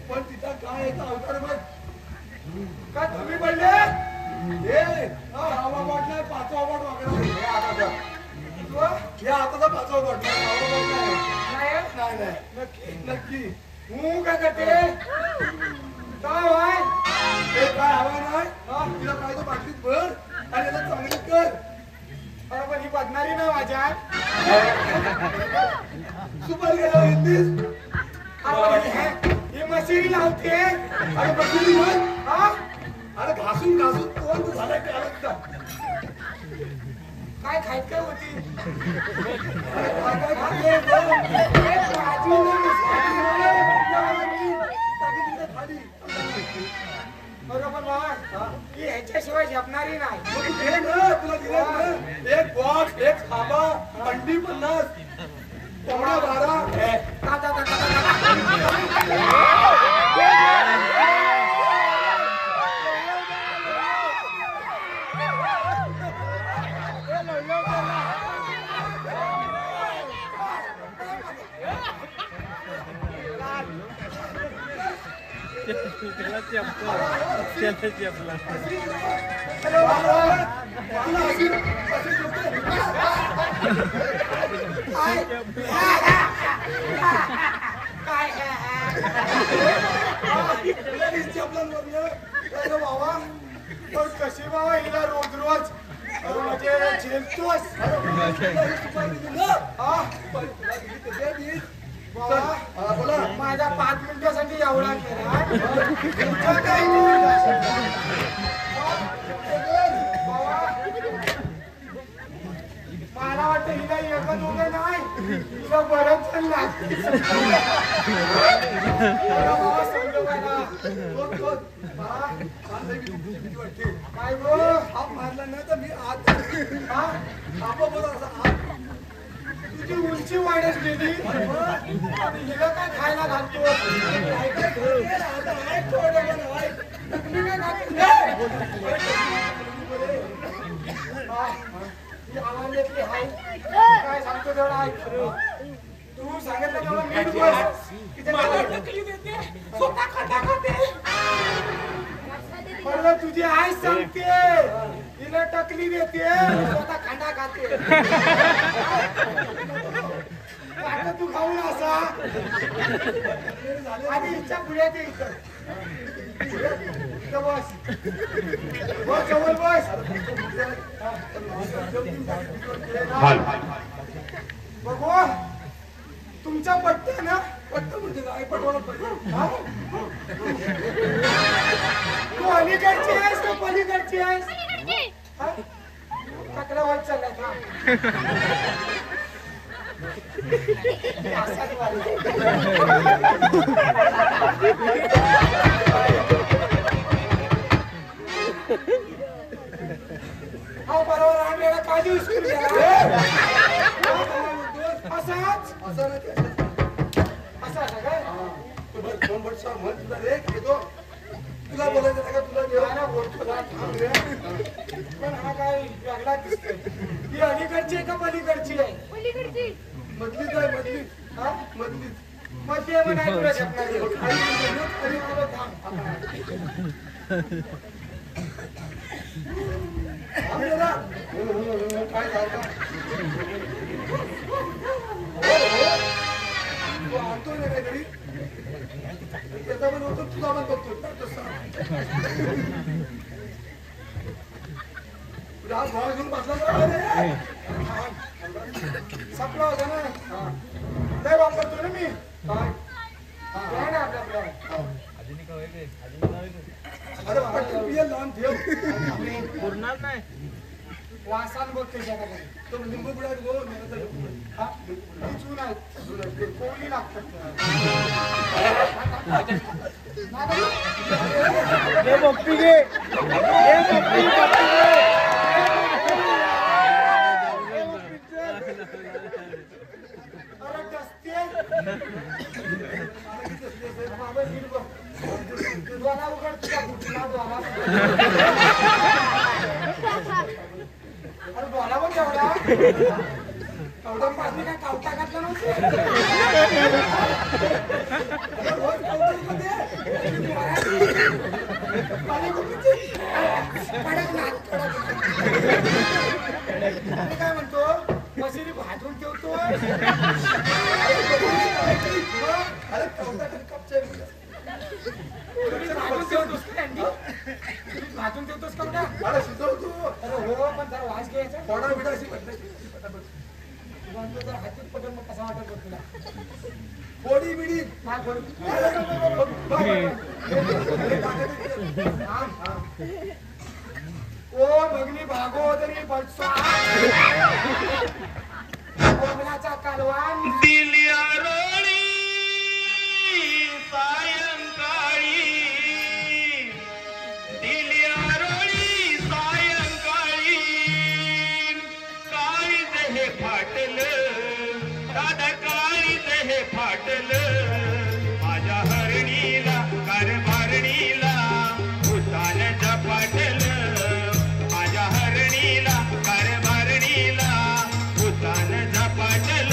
पण तिचा काय याचा अवतार बघ का तुम्ही पडले हे सहावा वाट नाही पाचवा वाट वाकडा आहे या हाताचा या हाताचा पाचवा वाट नाही सहावा वाट नाही नाही नाही नक्की नक्की हूं काय करते काय होय हे काय हवा नाही तिला काय तो बाटलीत भर आणि याला चांगली कर अरे पण ही बदनारी ना माझ्या सुपारी घ्यायला घेतलीस ही मशिरी लावते अरे बसली मग अरे घासून घासून कोण तू झाला की आला तुझा काय खायत काय होती अरे काय काय खाते खाली बरोबर बाबा ही ह्याच्याशिवाय झेपणारी नाही हे ना तुला दिले ना एक बॉक्स एक खांबा अंडी 50 कोंबडा 12 त्याला चपला बाबा पण कशी बाबा हिला रोज रोज म्हणजे झेलतोस बोला माझ्या 5 मिनिटासाठी एवढा केला मला वाटतं हिला एकच उभे नाही हिला बरंच पण लागते काय गो हात मारला ना तर मी आत आपा बोला असा तुझी उंची वाढत गेली आणि हिला काय खायला घालतो काय सांगतो तेवढा ऐक तू सांगितलं तेवढं नीट बस मला टकली देते स्वतः खाता खाते. मला तुझी आई सांगते हिला टकली देते स्वतः खांदा खाते आता तू खाऊन असा आधी हिच्या पुढ्यात ये इथं बस बस जवळ बस बघू तुमच्या पट्ट्या ना पट्ट म्हणजे काय पटवलं पाहिजे कुठची आहेस हा? चकला वाईट चाललाय का असाच वाढला. हा बरोबर आणलेला काय दिवस करू असाच असं नाही ते. असा काय दोन वर्ष म्हण तुला रे घेतो तुला बोलायचं नाही का तुला देवाना बोलतो ना थांब रे. पण हा काय वेगळा दिसतोय ही अलीकडची आहे का पलीकडची आहे मधलीच आहे मधली हा मधलीच मध्ये म्हणाय तुला शकणार खाली आलो थांब थांब जरा. काय झालं तू आणतोय ना काहीतरी त्याचा पण होतो तुझा पण बघतो तुला हा भाव घेऊन बसला तर संपला होता ना लय वापरतो ना मी काय काय ना आपल्या अरे पटकन पिये लावून ठेव पुरणार नाही वासान बघते जगाकडे तो लिंबू बुडायला गो हा चून आहेत कोवली लागतात अरे डसते बाबा नीट बघ द्वारा उघड तुझा घुटला द्वारा अरे बोला पण तेवढा तेवढा पाणी काय कावटा घातला नव्हते काय म्हणतो मशिरी भाजून ठेवतो अरे कवटा कपचे भाजून ठेवतोस भाजून ठेवतोस कवटा मला शिजवतो अरे हो पण जरा वास घ्यायचा थोडा बिडा अशी म्हटलं जरा हातीत पकड मग कसा वाटत बघ तुला फोडी बिडी काय बोल ओ भगनी भागोदरी बटसा कोकणाचा कालवान दिली आरोळी सायंकाळी दिली आरोळी सायंकाळी काळीज हे फाटल दादा काळीज हे फाटल माझ्या हरणीला कारभारणीला भूतान झपाटल माझ्या हरणीला कारभारणीला भूतान झपाटल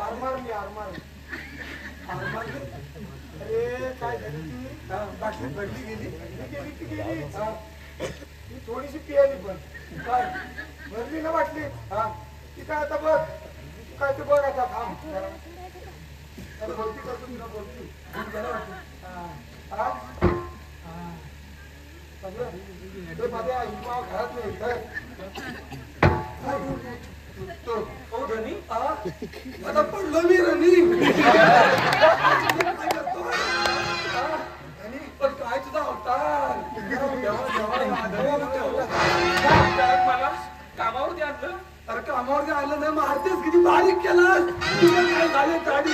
आरमार मी आरमार अरे काय झाली ती बाटली भरली गेली ती गेली ती थोडीशी पियाली पण काय भरली ना बाटली ती काय आता बघ काय ते बघ आता थांब जरा. आता भरती करतो मी ना भरती जरा वाटते सगळं ते माझ्या हिंदू घरात नाही काय आता पडलो मी रनी पण काय तुझा अवतार मला कामावरती आणलं. अरे कामावरती आलं नाही मारतेस किती बारीक केलास तुझं काय झालं गाडी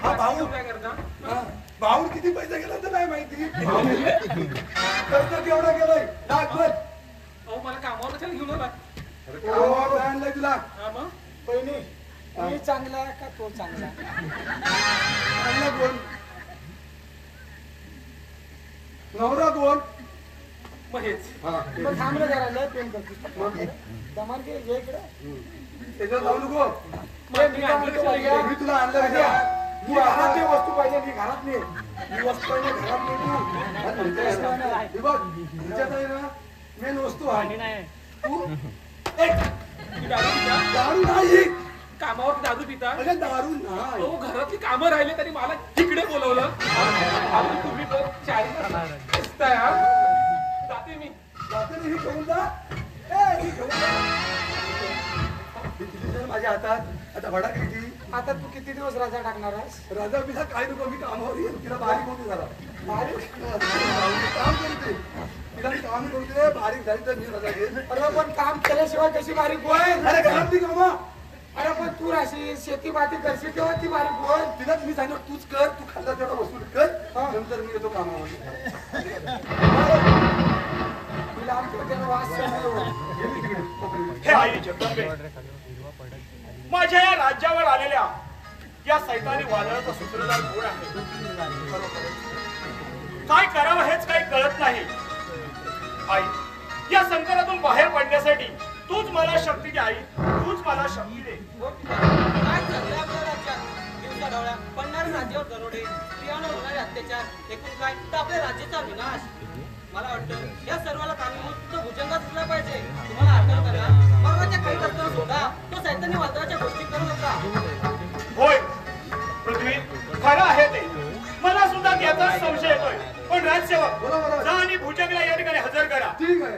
हा भाऊ काय करता? भाऊन किती पैसे गेला तर नाही माहिती खर्च केवढा गेलाय लाखभर अहो मला कामावर कशाला घेऊन आला? कामावर आणलंय तुला हा मग? बहिणी मी चांगला का तो चांगला चांगला कोण नवरा कोण मग हेच. मग थांबलं जरा लय पेन करतो दमान घे घे इकडे त्याच्यात जाऊ नको मग तुम्ही आणलं कशाला इकडे? मी तुला आणलं तू घरात ते वस्तू पाहिजे ती घरात नाही ही वस्तू पाहिजे घरात नाही हे बघ तुझ्यात आहे ना मेन वस्तू आहे तू तुम्ही दारू पिता? दारू नाही कामावर दारू पिता? अरे दारू नाही अहो घरातली कामं राहिले तरी मला तिकडे बोलवलं. अहो, तुम्ही बघ चारी दिसताय हा. जाते मी. जाते ना, ही घेऊन जा ही घेऊन जा ही दिली तर माझ्या हातात आता भडा किती आता तू किती दिवस राजा टाकणार आहेस राजा बिजा काय नको मी कामावर येईल तिला बारीक होती जरा बारीक काम करते तिला काम करते बारीक झाली तर मी राजा घेईल अरे पण काम केल्याशिवाय कशी बारीक होईल अरे घरातली कामं अरे पण तू राशी शेती माती करशील तेव्हा ती बारीक होईल तिला मी सांगितलं तूच कर तू खाल्ला तेवढा वसूल कर नंतर मी येतो कामावर तिला आमच्या त्याला वास सहन होईल. गेली तिकडे कोपऱ्यात. हे आई जगदंबे माझ्या या राज्यावर आलेल्या या सैतानी वादळाचा सूत्रधार कोण आहे? काय करावं हेच काही कळत नाही. आई या संकटातून बाहेर पडण्यासाठी तूच मला शक्ती दे आई तूच मला शक्ती दे. काय चाललंय आपल्या राज्यात? दिवसा ढवळ्या पडणारे राज्यावर दरोडे, स्त्रियांवर होणारे अत्याचार, एकूण काय तर आपल्या राज्याचा विनाश. मला वाटतं या सर्वाला कारणीभूत तो भुजंगाच असला पाहिजे. तुम्हाला आठवतं ना मरणाच्या काही करताना सुद्धा तो सैतानी वादळाच्या गोष्टी करत होता. होय पृथ्वी खरं आहे ते. मला सुद्धा त्याचाच संशय येतोय. पण राजसेवक बोला, बोला. जा आणि भुजंगला या ठिकाणी हजर करा. ठीक आहे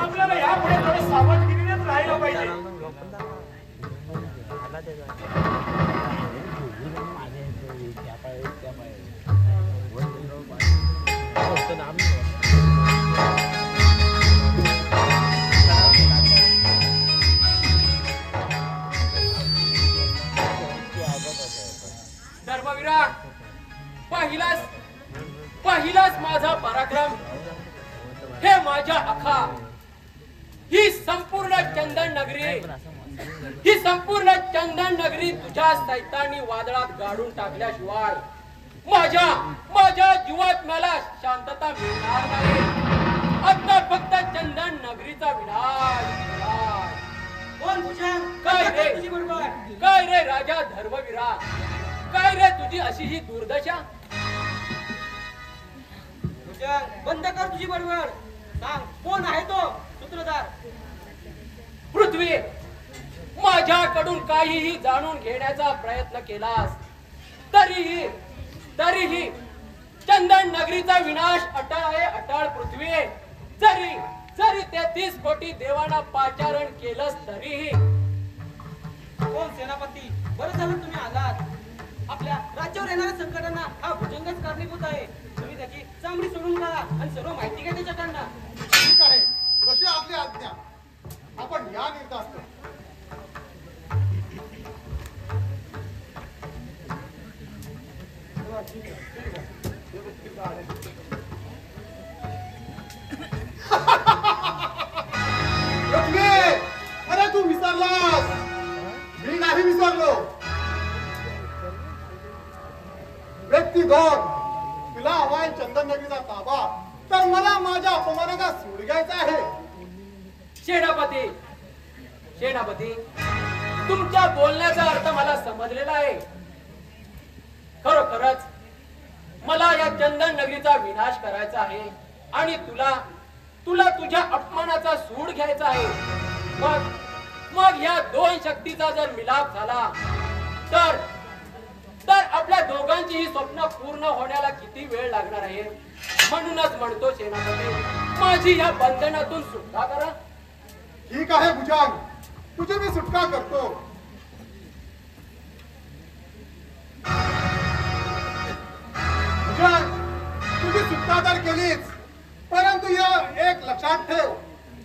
आपल्याला यापुढे थोडं सावधगिरीनेच राहायला पाहिजे. धर्मवीरा पहिलाच माझा पराक्रम हे माझ्या अखा ही संपूर्ण चंदन नगरी तुझ्या सैतानी वादळात गाडून टाकल्याशिवाय माझ्या जीवात्म्याला शांतता मिळणार नाही. आता फक्त चंदन नगरीचा विनाश. कोण भुजंग? काय रे? तुझी बरोबर. काय रे राजा धर्मवीरा काय रे तुझी अशी ही दुर्दशा. भुजंग बंद कर तुझी बरोबर. सांग कोण आहे तो सूत्रधार? पृथ्वी माझ्याकडून काहीही जाणून घेण्याचा प्रयत्न केलास तरीही चंदन नगरीचा विनाश अटळ आहे अटळ. पृथ्वी जरी 33 कोटी देवांना पाचारण केलंस तरीही. कोण सेनापती? बरं झालं तुम्ही आलात. आपल्या राज्यावर येणाऱ्या संकटांना हा भुजंगच कारणीभूत आहे. तुम्ही त्याची चांगली सोडून काढा आणि सर्व माहिती घ्या त्याच्याकडनं. ठीक आहे कशी आपली आज्ञा आपण या निर्धास्त अरे तू विसरलास मी नाही विसरलो. व्यक्ती दोन तुला हवाय चंदन नगरीचा ताबा तर मला माझ्या अपमानाचा सूड घ्यायचा आहे. सेनापती सेनापती, तुमच्या बोलण्याचा अर्थ मला समजलेला आहे. खरोखरच मला या चंदन नगरीचा विनाश करायचा आहे आणि तुला तुझ्या अपमानाचा सूड घ्यायचा आहे. मग या दोन शक्तीचा जर मिलाप झाला तर आपल्या दोघांची ही स्वप्न पूर्ण होण्याला किती वेळ लागणार आहे. म्हणूनच म्हणतो सेनापती, माझी या बंधनातून सुटका करा. ठीक आहे भुजंग, तुझी मी सुटका करतो. भुजंग, तुझी सुटका तर केलीच, परंतु एक लक्षात ठेव,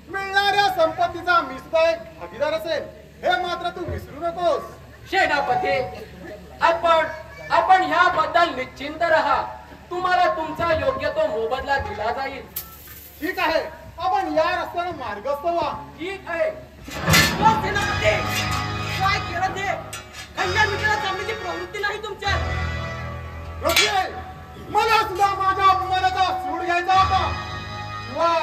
मिळणाऱ्या संपत्तीचा मी सुद्धा एक भागीदार असेल, हे मात्र तू विसरू नकोस. सेनापती, आपण ह्याबद्दल निश्चिंत राहा. तुम्हाला तुमचा योग्य तो मोबदला दिला जाईल. ठीक आहे, आपण या रस्त्याने मार्गस्थ व्हा. ठीक आहे. हो, सेनापती, काय केलं ते? खंड्या मित्राला जमण्याची प्रवृत्ती नाही तुमच्यात. रफी, मला सुद्धा माझ्या अपमानाचा सूड घ्यायचा होता. शिवाय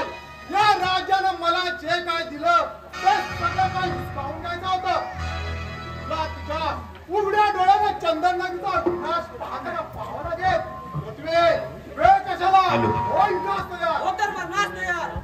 या राज्यानं मला जे काय दिलं ते सगळं काही हिसकावून घ्यायचं होतं. तुला तुझ्या उघड्या डोळ्याने चंदन नगरीचा विनाश पाहताना पाहावं लागेल. पृथ्वी, वेळ कशाला? हो विनाश तयार. हो तर मरणास तयार.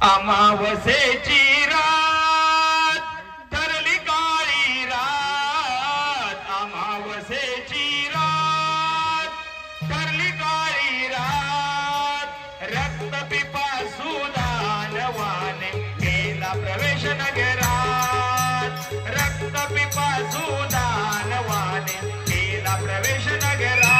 अमावस्येची रात ठरली काळी रात अमावस्येची रात ठरली काळी रात रक्त पिपासू दानवाने केला प्रवेश नगरात रक्त पिपासू दानवाने केला प्रवेश नगरात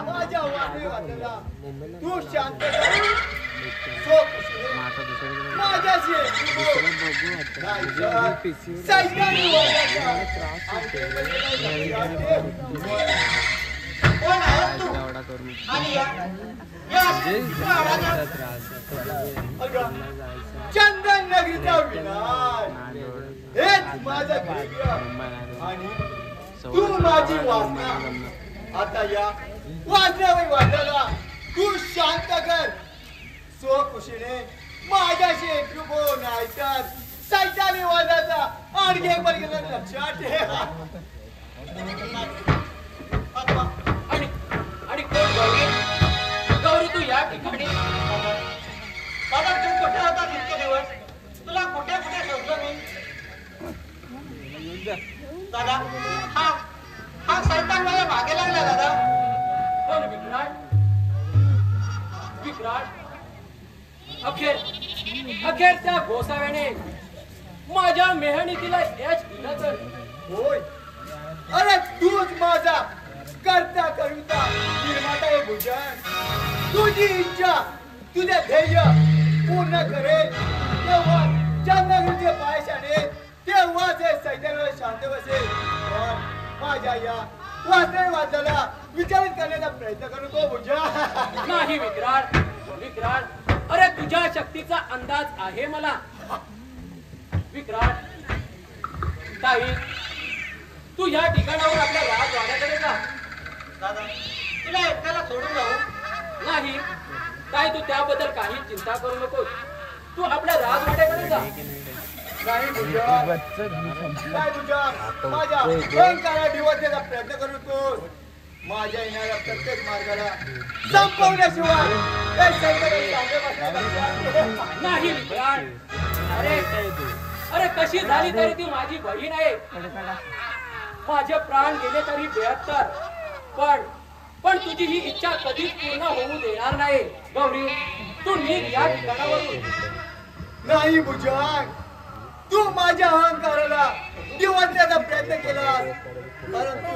माझ्या वाटेला तू शांत माझ्याशी चंदन नगरीचा विनाश हेच माझं आणि तू माझी वासना आता या वाजल्याला तू शांत कर सो खुशीने माझ्याशी एकरूप हो नाही तर सैतानी वाजाचा आणखी एक बार गेला लक्षात ठेव आणि कोण गौरी गौरी तू या ठिकाणी दादा तू कुठे होता इतके दिवस तुला कुठे कुठे शोधलं मी दादा हा सैतान माझ्या मागे लागला दादा पण विक्राट अखेर त्या गोसाव्याने माझ्या मेहनतीला यश दिलं तर होय अरे तूच माझा करता कविता निर्माता हे भूषण तुझी इच्छा तुझे ध्येय पूर्ण करेल तेव्हा चंद्रगिरीचे पायशाने तेव्हाच हे सैतानाला शांत बसेल पण माझ्या या वादळाला विचारित करण्याचा प्रयत्न करू तो भूषण नाही विक्राट अरे तुझ्या शक्तीचा अंदाज आहे मला विक्राट ताई तू या ठिकाणावर आपल्या राजवाड्याकडे जा दादा तुला एकट्याला सोडून जाऊ नाही काय तू त्याबद्दल काही चिंता करू नकोस तू आपल्या राजवाड्याकडे जा नाही भूषण काय भूषण माझ्या अहंकारा दिवसचा प्रयत्न करू तू माझ्या येणाऱ्या प्रत्येक मार्गाला संपवण्याशिवाय नाही अरे कशी झाली तरी ती माझी बहीण आहे माझे प्राण गेले तरी 72 पण तुझी ही इच्छा कधीच पूर्ण होऊ देणार नाही गौरी तू नीट या ठिकाणावरून नाही भुजंग तू माझ्या अहंकाराला दिवसण्याचा प्रयत्न केला परंतु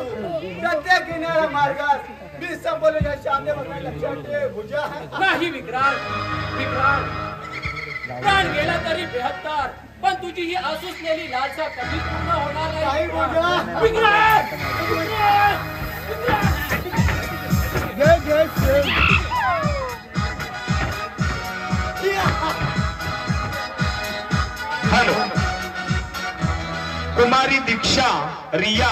प्रत्येक येणाऱ्या मार्गात मी संपवलेल्या शांत बघायला लक्षात ठेव भुजंग नाही विक्रांत प्राण गेला तरी 72 पण तुझी ही असुसलेली लालसा कधी पूर्ण होणार नाही नाही भुजंग विक्रांत कुमारी दीक्षा रिया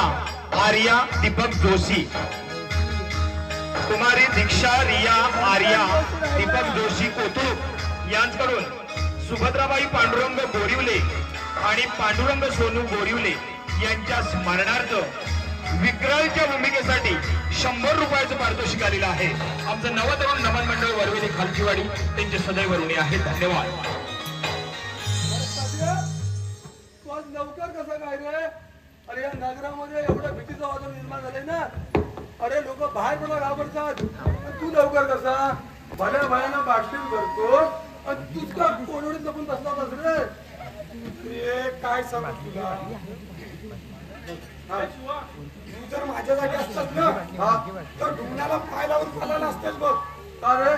आर्या दीपक जोशी. कुमारी दीक्षा रिया आर्या दीपक जोशी कोथरूड यांच्याकडून सुभद्राबाई पांडुरंग गोरिवले आणि पांडुरंग सोनू गोरिवले यांच्या स्मरणार्थ विक्राळच्या भूमिकेसाठी 100 रुपयाचं पारितोषिक आलेलं आहे. आमचं नवतरुण नमन मंडळ वरवेली खालचीवाडी त्यांचे सदैव ऋणी आहेत. धन्यवाद. तू आज लवकर कसा काय रे? अरे या नगरामध्ये एवढं भीतीचं वातावरण निर्माण झालंय ना. अरे लोक बाहेर पडा घाबरतात. तू लवकर कसा भल्या भयानं बाटली करतो आणि तूच का कोणवडीत लपून बसला होतास रे? अरे काय सांगू तुला, तू जर माझ्या जागी असतात ना तर डुंगणाला पाय लावून खाला असतेस बघ. का रे?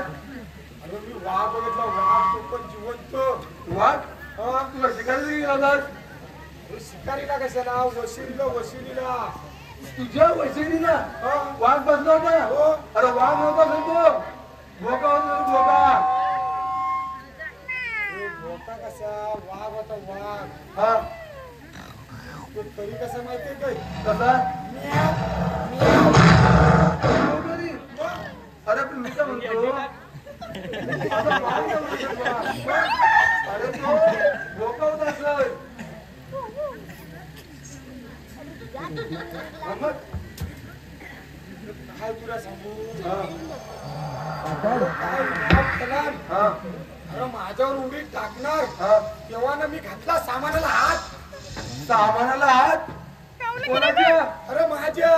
अरे मी वाघ बघितला, वाघ तो पण जिवंत. वाट तुला शिकायला गेला होतास? अरे शिकारीला कशाला, वशिरीला तुझ्या वैशिणीला वाघ बसला होता? अरे वाघ नव्हता सांगतो, भोका होता भोका. मोठा कसा वाघ होता वाघ. हा तो तरी कसं माहितीये काय, कसा? म्याव. अरे पण मी काय म्हणतो, आता वाघ नाही म्हणू शकला. अरे तो भोका होता सर. मग काय तुला सांगू, हा काय म्याव केला. हा अरे माझ्यावर उडी टाकणार हा तेव्हा ना मी घातला सामानाला हात. सामानाला हात कोणाच्या? अरे माझ्या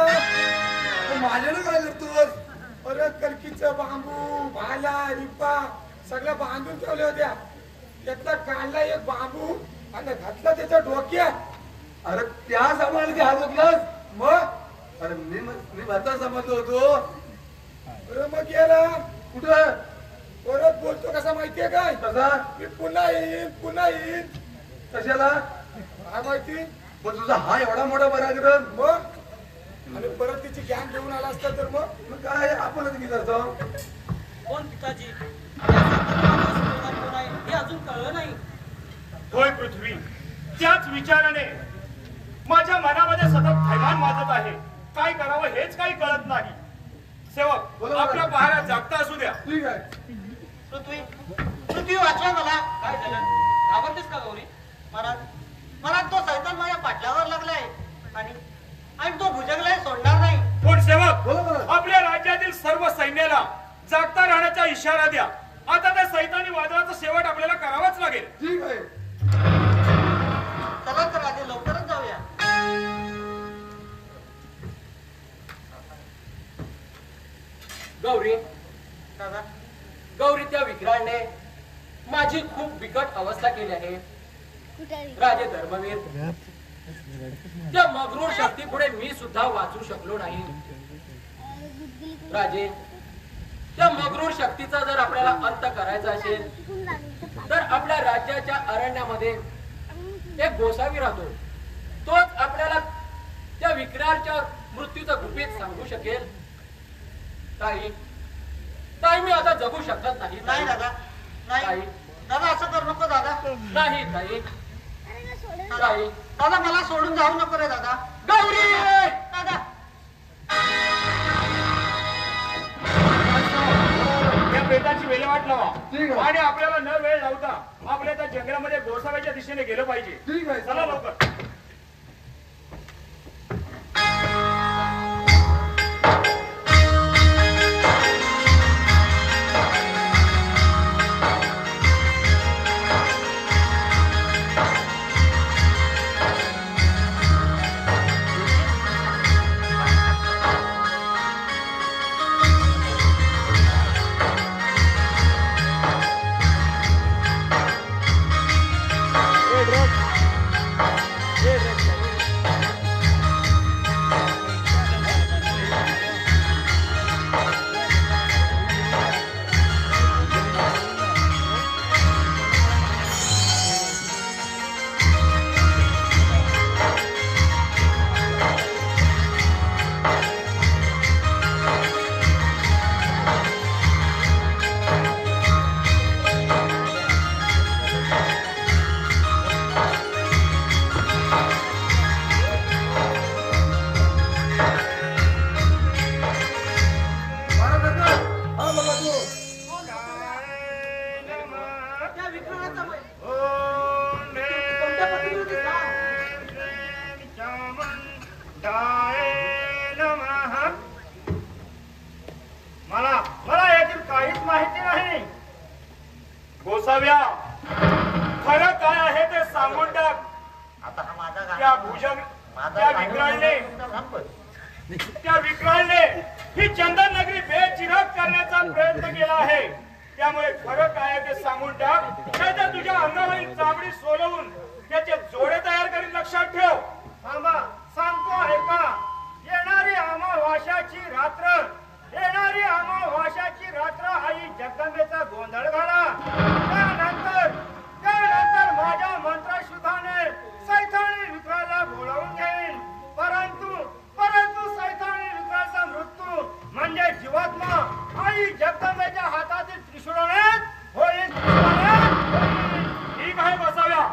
माझ्यानं काय करतोस? अरे कलकीचं बांबू भाला रिपा सगळं बांधून ठेवल्या होत्या. त्यातला काढला एक बांबू आणि घातला त्याच्या डोक्यात. अरे त्या सामानाची हात होतलास? मग अरे मी भरता समजलो होतो. अरे मग गेला कुठं? परत बोलतो कसा माहितीये काय, कसा? मी पुन्हा येईन. कशाला? काय माहिती पण तुझा हा एवढा मोठा पराक्रम. मग आणि परत तिची गॅंग घेऊन आला असता तर मग काय आपणच घेत असतो. कोण पिताजी या संकटात कोण आहे हे अजून कळलं नाही. होय पृथ्वी, त्याच विचाराने माझ्या मनामध्ये सतत थैमान वाजत आहे. काय करावं हेच काही कळत नाही. सेवक, बोला. आपल्या पहाऱ्यात जागता असू द्या. ठीक आहे. पृथ्वी वाचवा मला. काय झालं, घाबरतेस का गौरी? मला तो सैतान माझ्या पाटलावर लागलाय आणि तो भुजंगलाय सोडणार नाही. पण सेवक, बोला बोला. आपल्या राज्यातील सर्व सैन्याला जागता राहण्याचा इशारा द्या. आता त्या सैतानी वादळाचा शेवट आपल्याला करावाच लागेल. ठीक आहे. चला तर आधी लवकरच जाऊया. गौरी दादा, गौरी त्या विक्राळने माझी खूप बिकट अवस्था केली आहे. राजे धर्मवीर, त्या मगरूर शक्ती पुढे मी सुद्धा वाचू शकलो नाही. राजे, त्या मगरूर शक्तीचा जर आपल्याला अंत करायचा असेल तर आपल्या राज्याच्या अरण्यामध्ये एक गोसावी राहतो. तोच आपल्याला त्या विक्राळच्या मृत्यूचं गुपित सांगू शकेल. ताई मी आता जगू शकत नाही. नाही दादा, नाही दादा, असं करू नको दादा. नाही ताई, दादा मला सोडून जाऊ नको रे दादा. गौरी दादा, या प्रेताची विल्हेवाट लावा ठीक आहे. आणि आपल्याला न वेळ लावता आपल्या त्या जंगलामध्ये गोसाव्याच्या दिशेने गेलं पाहिजे. ठीक आहे. चला लवकर. ए ड्रॉप ना मला यातील काहीच माहिती नाही. गोसाव्या, खरं काय आहे ते सांगून टाक. त्या विक्राळने ही चंदन नगरी बेचिराग करण्याचा प्रयत्न केला आहे. त्यामुळे खरं काय आहे ते सांगून टाक, नाहीतर तुझ्या अंगावरील चामडी सोलवून त्याचे जोडे तयार करीत लक्षात ठेव. थांबा, सांगतो ऐका. येणारी अमावास्याची रात्र आई जगदंबेचा गोंधळ घाला. त्यानंतर माझ्या मंत्रशुद्धाने सैतानी विक्राळला बोलावून घेईन. परंतु सैतानी विक्राळचा मृत्यू म्हणजे जीवात्मा आई जगदंबेच्या हातातील त्रिशूळानेच होईल. ठीक आहे बसाव्या,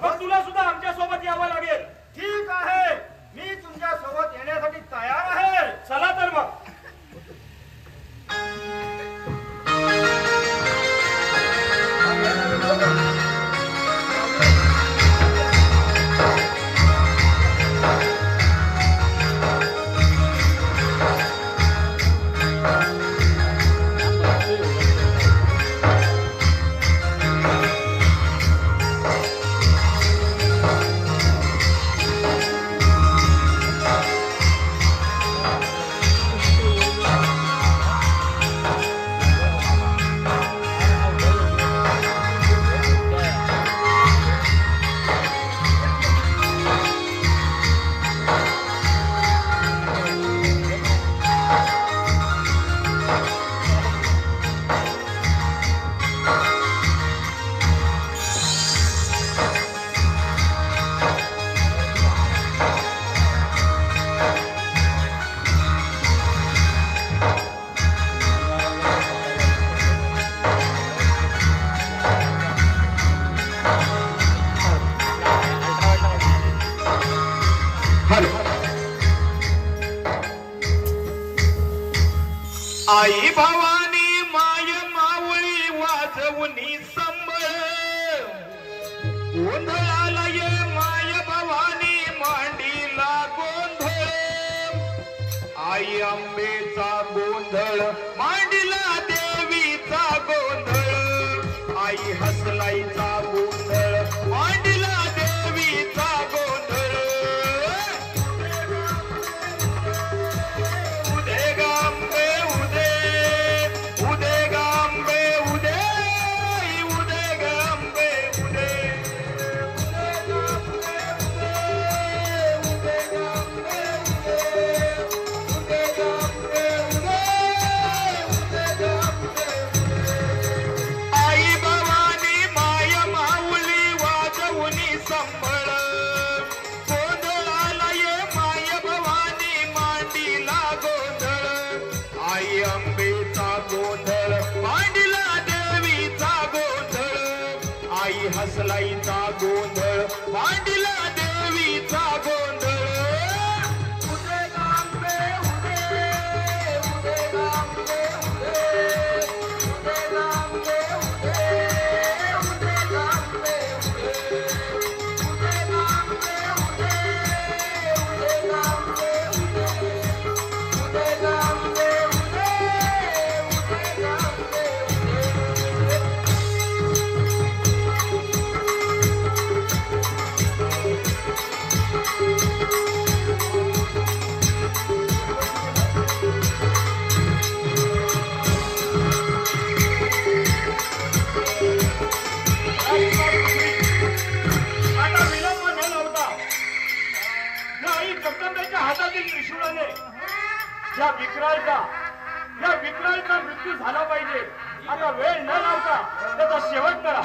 मग तुला सुद्धा आमच्या सोबत यावं लागेल. ठीक आहे, मी तुमच्या सोबत येण्यासाठी तयार आहे. चला तर मग. आई भवानी माय मावळी वाजवूनी संबळ, गोंधळाला ये माय भवानी मांडीला गोंधळ. आई अंबेचा गोंधळ मांडीला देवीचा गोंधळ. आई हसलाईचा गोंधळ मांडीला देवीचा गोंधळ. हसलाईचा गोंधळ मांडीला देवीचा गोंधळ. या विक्राळचा मृत्यू झाला पाहिजे. आता वेळ न लावता त्याचा शेवट करा.